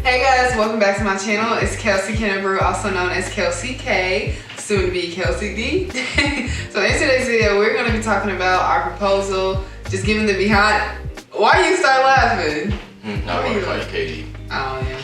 Hey guys, welcome back to my channel. It's Kelsey Kennebrew, also known as Kelsey K, soon to be Kelsey D. So in today's video, we're going to be talking about our proposal, just giving the behind. Why you start laughing? I want to call you Katie. Oh yeah.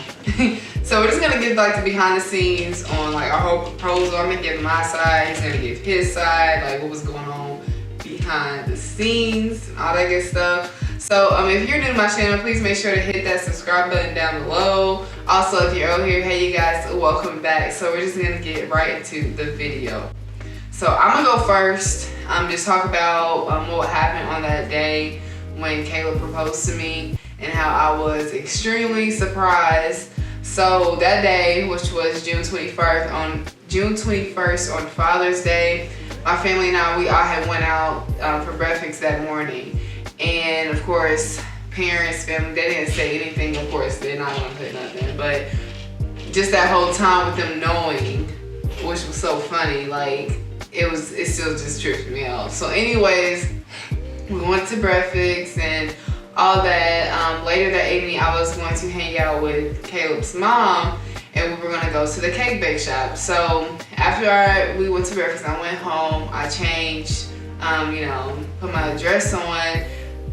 So we're just gonna give like the behind the scenes on like our whole proposal. I'm gonna give my side, he's gonna give his side, like what was going on behind the scenes and all that good stuff. So if you're new to my channel, please make sure to hit that subscribe button down below. Also, if you're out here, hey you guys, welcome back. So we're just gonna get right into the video. So I'm gonna go first. Just talk about what happened on that day when Caleb proposed to me and how I was extremely surprised. So that day, which was June 21st on Father's Day, my family and I, we all had went out for breakfast that morning. And of course, parents, family, they didn't say anything. Of course, they're not gonna say nothing. But just that whole time with them knowing, which was so funny, like it still just tripped me out. So anyways, we went to breakfast and all that. Later that evening, I was going to hang out with Caleb's mom and we were gonna go to the cake bake shop. So after we went to breakfast, I went home, I changed, put my dress on.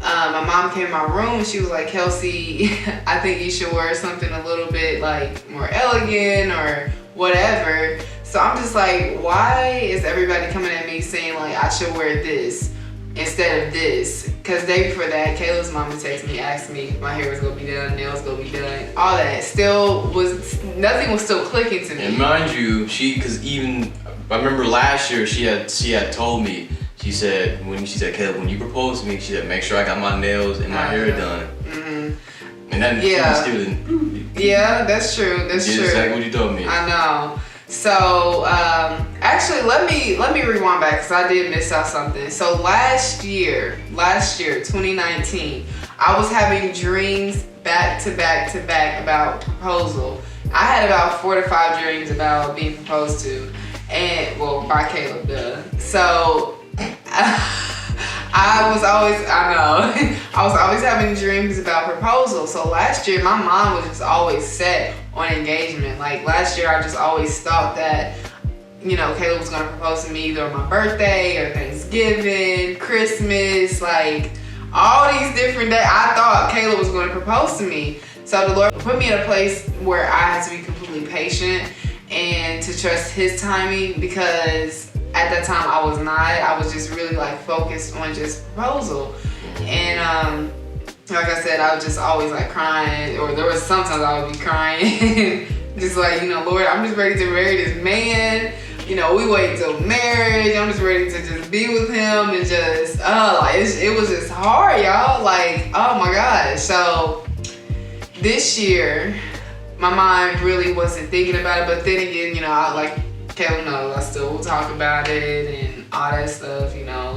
My mom came in my room and she was like, Kelsey, I think you should wear something a little bit like more elegant or whatever. So I'm just like, why is everybody coming at me saying like I should wear this instead of this? Because day before that, Caleb's mom texted me, asked me if my hair was gonna be done, nails gonna be done, all that. Nothing was still clicking to me. And mind you, I remember last year she had told me, she said, Caleb, when you proposed to me, she said, make sure I got my nails and my hair done. Mm-hmm. And that yeah, that's true. That's true. Exactly what you told me. I know. So actually, let me rewind back because I did miss out something. So last year, 2019, I was having dreams back to back to back about proposal. I had about 4 to 5 dreams about being proposed to, and well, by Caleb, duh. So I was always having dreams about proposal. So last year, my mind was just always set on engagement. Like last year, I just always thought that, Caleb was gonna propose to me either on my birthday or Thanksgiving, Christmas, like all these different days. I thought Caleb was gonna propose to me. So the Lord put me in a place where I had to be completely patient and to trust His timing, because at that time I was not. I was just really like focused on just proposal. And like I said, I was just always like crying, or there was sometimes I would be crying. Just like, Lord, I'm just ready to marry this man. We wait till marriage. I'm just ready to just be with him and just, it was just hard, y'all. Like, oh my gosh. So this year, my mind really wasn't thinking about it. But then again, I like Caleb knows, I still will talk about it and all that stuff,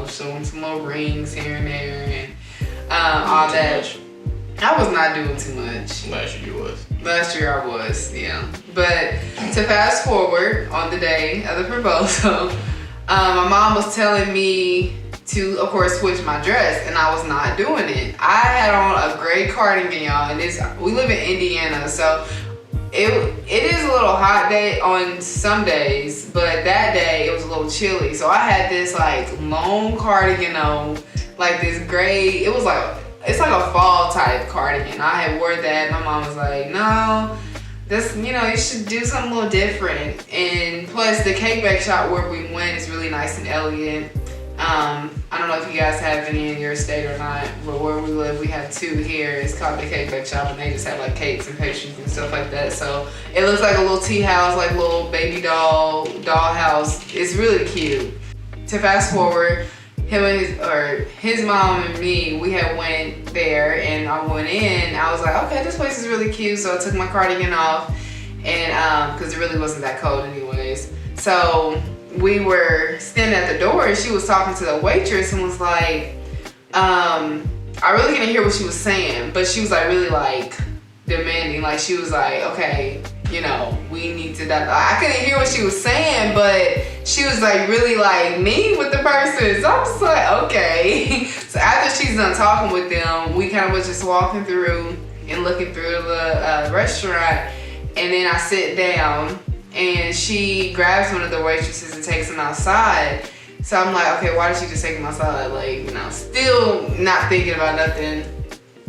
showing some little rings here and there and all that. I was not doing too much. Last year you was. Last year I was, yeah. But to fast forward on the day of the proposal, my mom was telling me to, of course, switch my dress, and I was not doing it. I had on a gray cardigan, y'all, and we live in Indiana, so it is a little hot day on some days, but that day it was a little chilly. So I had this like long cardigan on, like this gray, it's like a fall type cardigan. I had wore that. My mom was like, no, this, you should do something a little different. And plus the cake bake shop where we went is really nice and elegant. I don't know if you guys have any in your state or not, but where we live, we have 2 here. It's called the Cake Bake Shop, and they just have like cakes and pastries and stuff like that. So it looks like a little tea house, like little baby doll house. It's really cute. To fast forward, his mom and me, we had went there, and I went in. I was like, okay, this place is really cute. So I took my cardigan off, and because it really wasn't that cold anyways. So we were standing at the door, and she was talking to the waitress and was like, I really didn't hear what she was saying, but she was like really like demanding. Like she was like, okay, we need to, I couldn't hear what she was saying, but she was like really like mean with the person. So I'm just like, okay. So after she's done talking with them, we kind of was just walking through and looking through the restaurant, and then I sit down and she grabs one of the waitresses and takes him outside. So I'm like, okay, why did she just take him outside? Like, you know, still not thinking about nothing.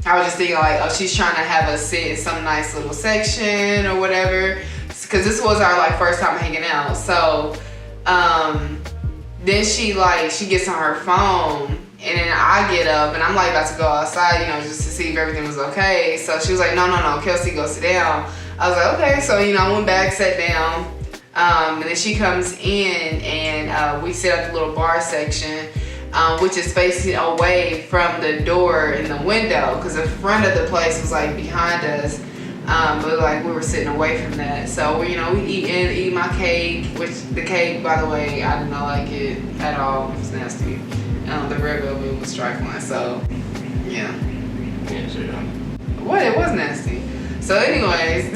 I was just thinking like, oh, she's trying to have us sit in some nice little section or whatever. Cause this was our like first time hanging out. So then she gets on her phone, and then I get up and I'm like about to go outside, you know, just to see if everything was okay. So she was like, no, Kelsey, go sit down. I was like, okay. So, you know, I went back, sat down. And then she comes in and we sit at the little bar section, which is facing away from the door in the window, because the front of the place was like behind us. But like we were sitting away from that. So, you know, we eat my cake, which the cake, by the way, I did not like it at all. It was nasty. The red velvet was trifling. So, yeah. Yeah, sure. What? It was nasty. So, anyways.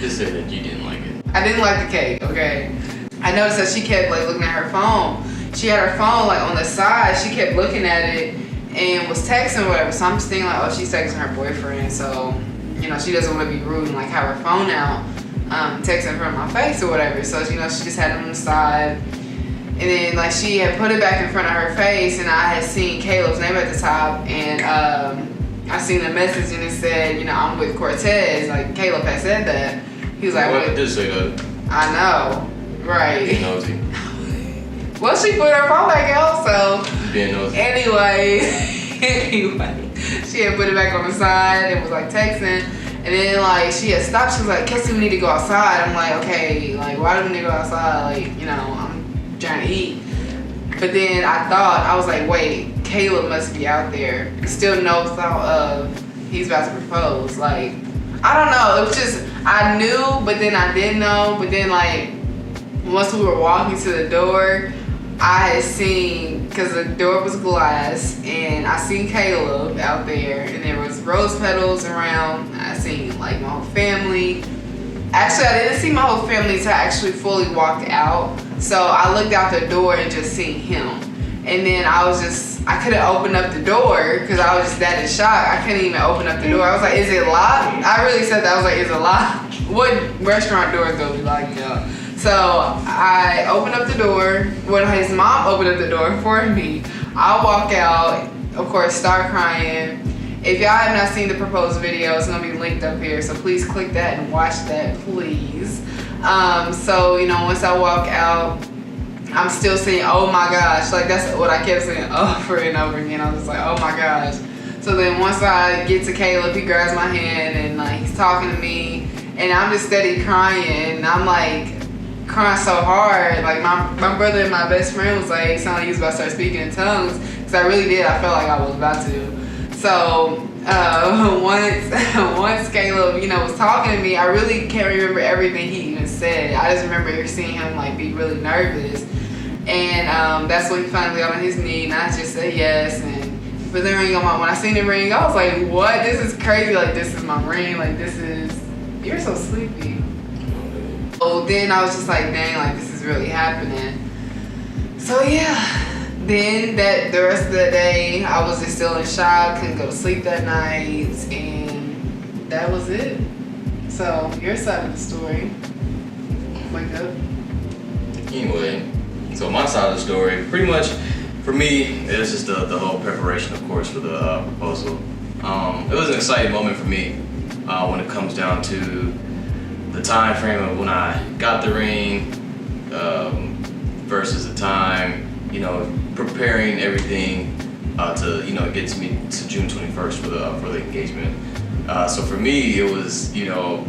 Just said that you didn't like it. I didn't like the cake, okay? I noticed that she kept like looking at her phone. She had her phone like on the side. She kept looking at it and was texting or whatever. So I'm just thinking like, oh, she's texting her boyfriend. So, you know, she doesn't want to be rude and like have her phone out, texting in front of my face or whatever. So, you know, she just had it on the side. And then like she had put it back in front of her face, and I had seen Caleb's name at the top, and I seen a message and it said, you know, I'm with Cortez. Like Caleb had said that. He was like, what did say that? I know, right? Being nosy. Well, she put her phone back out, so. Being nosy. Anyway, she had put it back on the side and was like texting, and then like she had stopped. She was like, Kelsey, we need to go outside. I'm like, okay, like why do we need to go outside? Like, you know, I'm trying to eat. But then I was like, wait, Caleb must be out there. Still no thought of he's about to propose. Like, I don't know. It was just, I knew, but then I didn't know. But then like, once we were walking to the door, I had seen, because the door was glass, and I seen Caleb out there, and there was rose petals around. I seen like my whole family. Actually, I didn't see my whole family until I actually fully walked out. So I looked out the door and just seen him. And then I couldn't open up the door because I was just that in shock. I couldn't even open up the door. I was like, is it locked? I really said that. I was like, is it locked? What restaurant doors don't be locked, y'all? So I opened up the door. When his mom opened up the door for me, I walk out, of course, start crying. If y'all have not seen the proposed video, it's gonna be linked up here. So please click that and watch that, please. So, you know, once I walk out, I'm still saying, oh my gosh. Like, that's what I kept saying over and over again. I was just like, oh my gosh. So then once I get to Caleb, he grabs my hand and like he's talking to me, and I'm just steady crying. And I'm like crying so hard. Like my brother and my best friend was like, it sounded like he was about to start speaking in tongues. Because I really did. I felt like I was about to. So once Caleb, you know, was talking to me, I really can't remember everything he even said. I just remember seeing him like be really nervous, and that's when he finally got on his knee, and I just said yes, and put the ring on my. When I seen the ring, I was like, what? This is crazy. Like, this is my ring. Like, this is. You're so sleepy. So then I was just like, dang, like this is really happening. So yeah. Then the rest of the day, I was just still in shock, couldn't go to sleep that night, and that was it. So, your side of the story. Wake up. Anyway, so my side of the story, pretty much, for me, it was just the whole preparation, of course, for the proposal. It was an exciting moment for me when it comes down to the time frame of when I got the ring versus the time, you know, preparing everything to, you know, get to me to June 21st for the engagement. So for me, it was, you know,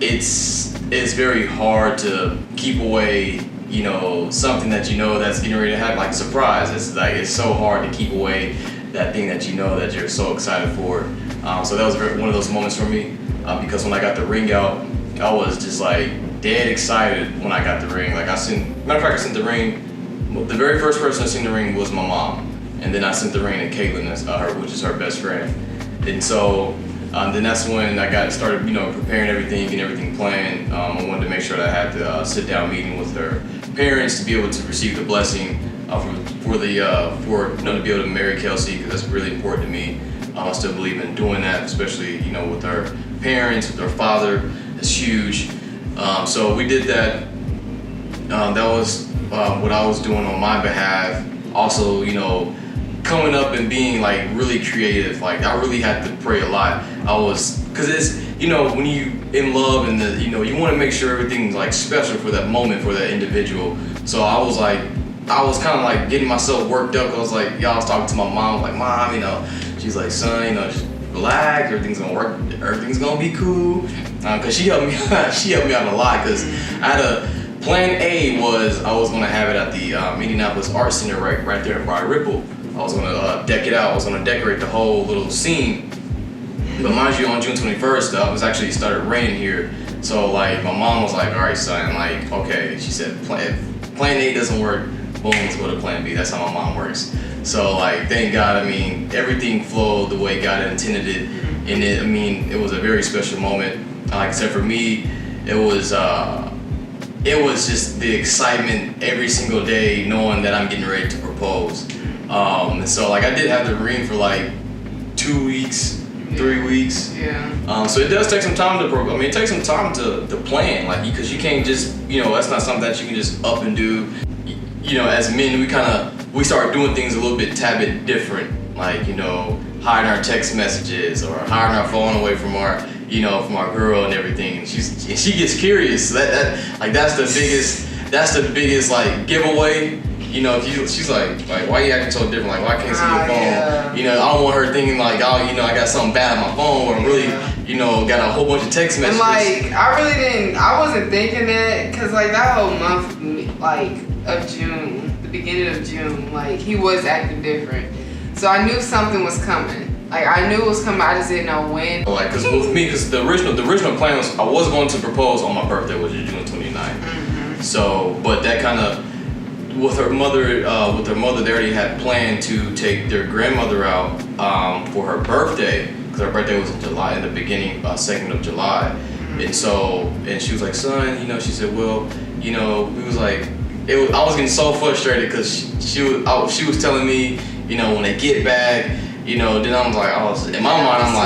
it's very hard to keep away, you know, something that you know that's getting ready to happen, like a surprise. It's so hard to keep away that thing that you know that you're so excited for. So that was one of those moments for me, because when I got the ring out, I was just like dead excited when I got the ring. Like matter of fact, I sent the ring. The very first person I sent the ring was my mom, and then I sent the ring to Caitlin, which is her best friend. And so then that's when I started, you know, preparing everything, getting everything planned. I wanted to make sure that I had the sit-down meeting with her parents to be able to receive the blessing for you know, to be able to marry Kelsey, because that's really important to me. I still believe in doing that, especially, you know, with our parents, with our father. It's huge. So we did that. That was what I was doing on my behalf. Also, you know, coming up and being like really creative. Like I really had to pray a lot. Cause it's, you know, when you in love and you know, you want to make sure everything's like special for that moment, for that individual. So I was kind of like getting myself worked up. I was like, y'all, I was talking to my mom, like, Mom, you know, she's like, son, you know, just relax, everything's gonna work, everything's gonna be cool. Cause she helped me, she helped me out a lot. Cause I had plan A was I was gonna have it at the Indianapolis Art Center right there in Briar Ripple. I was gonna deck it out. I was gonna decorate the whole little scene. But mind you, on June 21st, it was actually started raining here. So like my mom was like, all right, son, like, okay. She said, plan A doesn't work, boom, let's go to plan B. That's how my mom works. So like, thank God, I mean, everything flowed the way God intended it. And it was a very special moment. Like I said, for me, it was just the excitement every single day knowing that I'm getting ready to propose. And so like I did have the ring for like 2 weeks, 3 weeks. Yeah. So it does take some time it takes some time to plan, like, because you can't just, you know, that's not something that you can just up and do. You know, as men, we start doing things a little bit, tad bit different, like, you know, hiding our text messages or hiding our phone away from our, you know, from our girl and everything. And she gets curious. That's the biggest like giveaway. You know, she's like, why are you acting so different? Like, why can't I see your phone? Yeah. You know, I don't want her thinking like, oh, you know, I got something bad on my phone, or really, you know, got a whole bunch of text messages. And like, I wasn't thinking that, cause like that whole month, like of June, the beginning of June, like he was acting different. So I knew something was coming. Like I knew it was coming, I just didn't know when. Like, cause with me, cause the original plan was I was going to propose on my birthday, which is June 29th. Mm-hmm. So, but that kind of, with her mother, they already had planned to take their grandmother out for her birthday, because her birthday was in July, in the beginning, 2nd of July. And so, and she was like, son, you know, she said, well, you know, we was like, I was getting so frustrated because she was telling me, you know, when they get back, you know, then I was in my mind,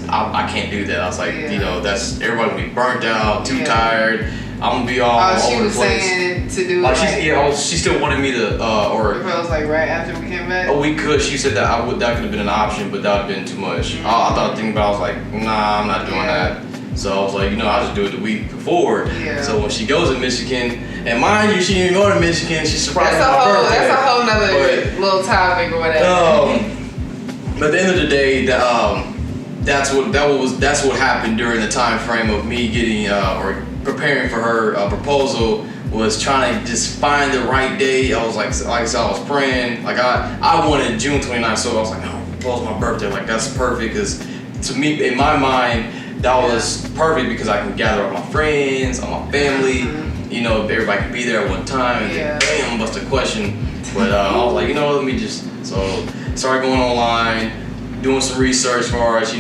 I can't do that. I was like, you know, that's, everybody gonna be burnt out, too tired. I'm gonna be all over the place. She was saying to do she still wanted me to, propose like right after we came back? We could. She said that that could have been an option, but that would have been too much. I thought thinking about it, I was like, nah, I'm not doing that. So I was like, you know, I'll just do it the week before. Yeah. So when she goes to Michigan, and mind you, she didn't go to Michigan, she surprised me on my birthday. That's a whole nother little topic or whatever. But at the end of the day, that's what happened during the time frame of me getting or preparing for her proposal, was trying to just find the right day. I was like I said, I was praying. Like I wanted June 29th, so I was like, no, propose my birthday. Like that's perfect, because to me, in my mind, that was perfect because I can gather all my friends, all my family. You know, everybody can be there at one time. And then, bam, bust a question. But I was like, you know, let me just started going online, doing some research for us.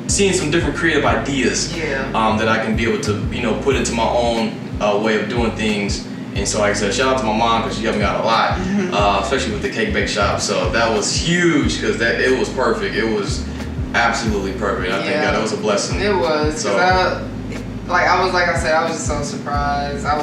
Seeing some different creative ideas that I can be able to, you know, put into my own way of doing things. And so, like I said, shout out to my mom, because she helped me out a lot, especially with the cake bake shop. So that was huge, because it was perfect. It was absolutely perfect. I think that was a blessing. It was. So, I was just so surprised. I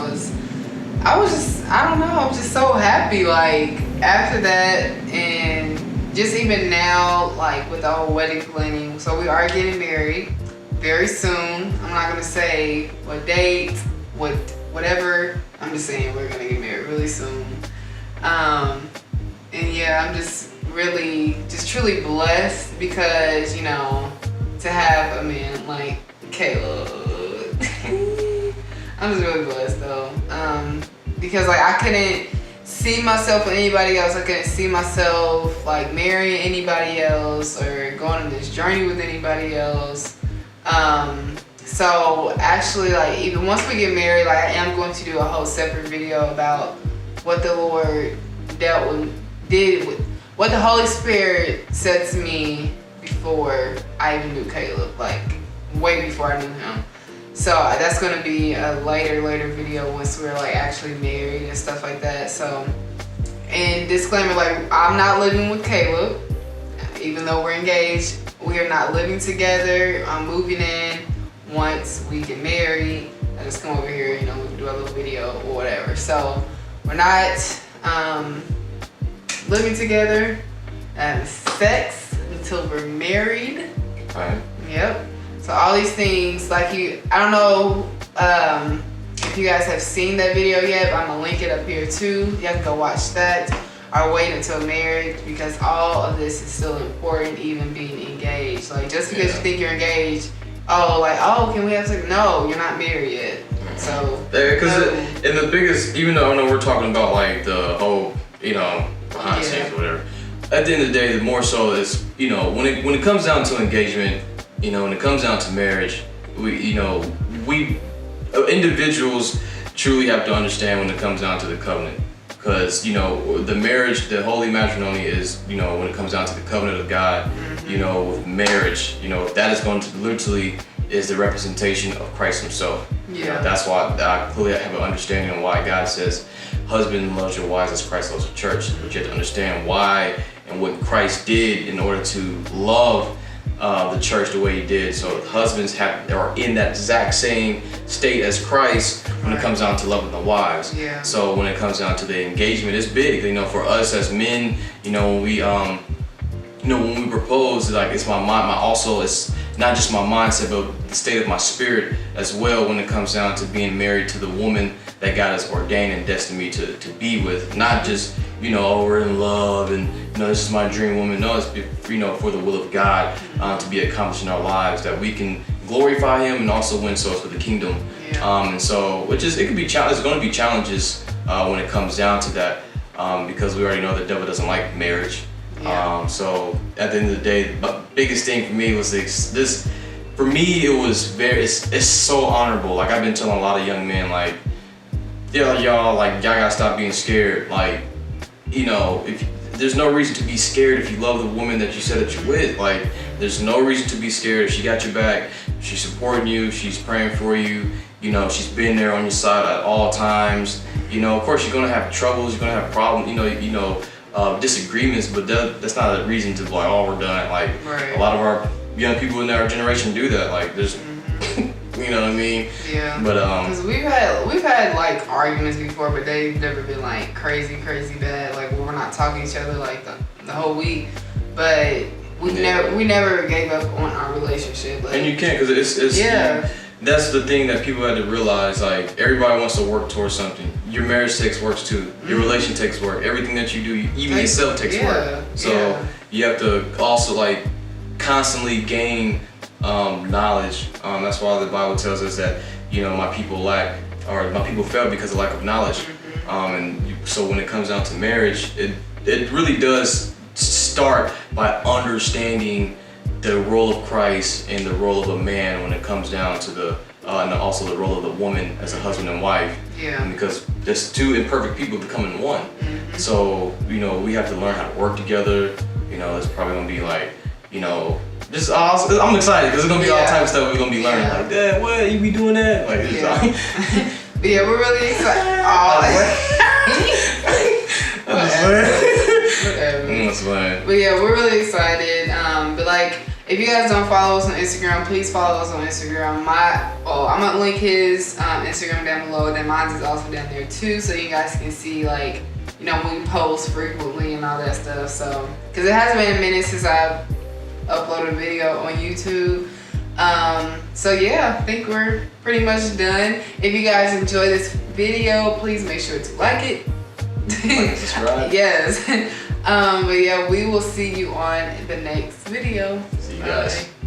was just so happy, like, after that, and just even now, like, with the whole wedding planning. So we are getting married very soon. I'm not gonna say what date, whatever. I'm just saying we're gonna get married really soon. And yeah, I'm just truly blessed, because, you know, to have a man like Caleb. I'm just really blessed though. Because like I couldn't see myself with anybody else. I couldn't see myself like marrying anybody else or going on this journey with anybody else. So actually, like, even once we get married, like, I am going to do a whole separate video about what the Lord did with what the Holy Spirit said to me before I even knew Caleb, like way before I knew him. So that's gonna be a later video once we're like actually married and stuff like that. So, and disclaimer, like, I'm not living with Caleb. even though we're engaged, we are not living together. I'm moving in once we get married. I just come over here, you know, we can do a little video or whatever. So we're not living together, having sex until we're married. Right. Yep. So all these things, like I don't know if you guys have seen that video yet, but I'm gonna link it up here too. You have to go watch that or wait until married, because all of this is still important, even being engaged. Like, just because you think you're engaged, can we have sex? No, you're not married yet. So and the biggest, even though I know we're talking about like the whole, you know, behind the scenes or whatever, at the end of the day, the more so is, you know, when it comes down to engagement, you know, when it comes down to marriage, we individuals truly have to understand when it comes down to the covenant. Because, you know, the marriage, the holy matrimony is, you know, when it comes down to the covenant of God, you know, with marriage, you know, that is going to literally is the representation of Christ himself. Yeah. You know, that's why I clearly have an understanding of why God says, husband loves your wives as Christ loves the church. But you have to understand why and what Christ did in order to love the church the way he did. So husbands are in that exact same state as Christ when it comes down to loving the wives. Yeah. So when it comes down to the engagement, it's big. You know, for us as men, you know, when we when we propose, like, it's my mind. Also, it's not just my mindset, but the state of my spirit as well. When it comes down to being married to the woman that God has ordained and destined me to be with, not just, you know, oh, we're in love and, you know, this is my dream woman. No, it's, you know, for the will of God to be accomplished in our lives, that we can glorify him and also win souls for the kingdom. Yeah. And so, it could be there's going to be challenges when it comes down to that, because we already know the devil doesn't like marriage. Yeah. So at the end of the day, the biggest thing for me was this. For me, it was it's so honorable. Like, I've been telling a lot of young men, like, y'all gotta stop being scared. Like, you know, there's no reason to be scared if you love the woman that you said that you're with. Like, there's no reason to be scared. If she got your back, she's supporting you, she's praying for you, you know, she's been there on your side at all times. You know, of course, you're gonna have troubles, you're gonna have problems, disagreements, but that's not a reason to be like, oh, we're done. Like, a lot of our young people in our generation do that. Like, there's, you know what I mean? Yeah. But because we've had like arguments before, but they've never been like crazy bad. Like, we're not talking to each other like the whole week, but we never gave up on our relationship. Like, and you can't, because it's that's the thing that people had to realize. Like, everybody wants to work towards something. Your marriage takes work too. Your relation takes work. Everything that you do, even yourself, takes work. So you have to also, like, constantly gain knowledge. That's why the Bible tells us that, you know, my people fail because of lack of knowledge. So when it comes down to marriage, it really does start by understanding the role of Christ and the role of a man when it comes down to and also the role of the woman as a husband and wife. Yeah. Because there's two imperfect people becoming one. So, you know, we have to learn how to work together. You know, it's probably gonna be like, you know, just I'm excited because it's gonna be all type of stuff we're gonna be learning. Like, Dad, what you be doing that? Like, But yeah, we're really excited. Whatever. But yeah, we're really excited. But like, if you guys don't follow us on Instagram, please follow us on Instagram. I'm gonna link his Instagram down below. Then mine is also down there too, so you guys can see, like, you know, when we post frequently and all that stuff. So, because it hasn't been a minute since I've uploaded a video on YouTube. So yeah, I think we're pretty much done. If you guys enjoy this video, please make sure to like it. Like, subscribe. Yes. But yeah, we will see you on the next video. See you guys. Bye.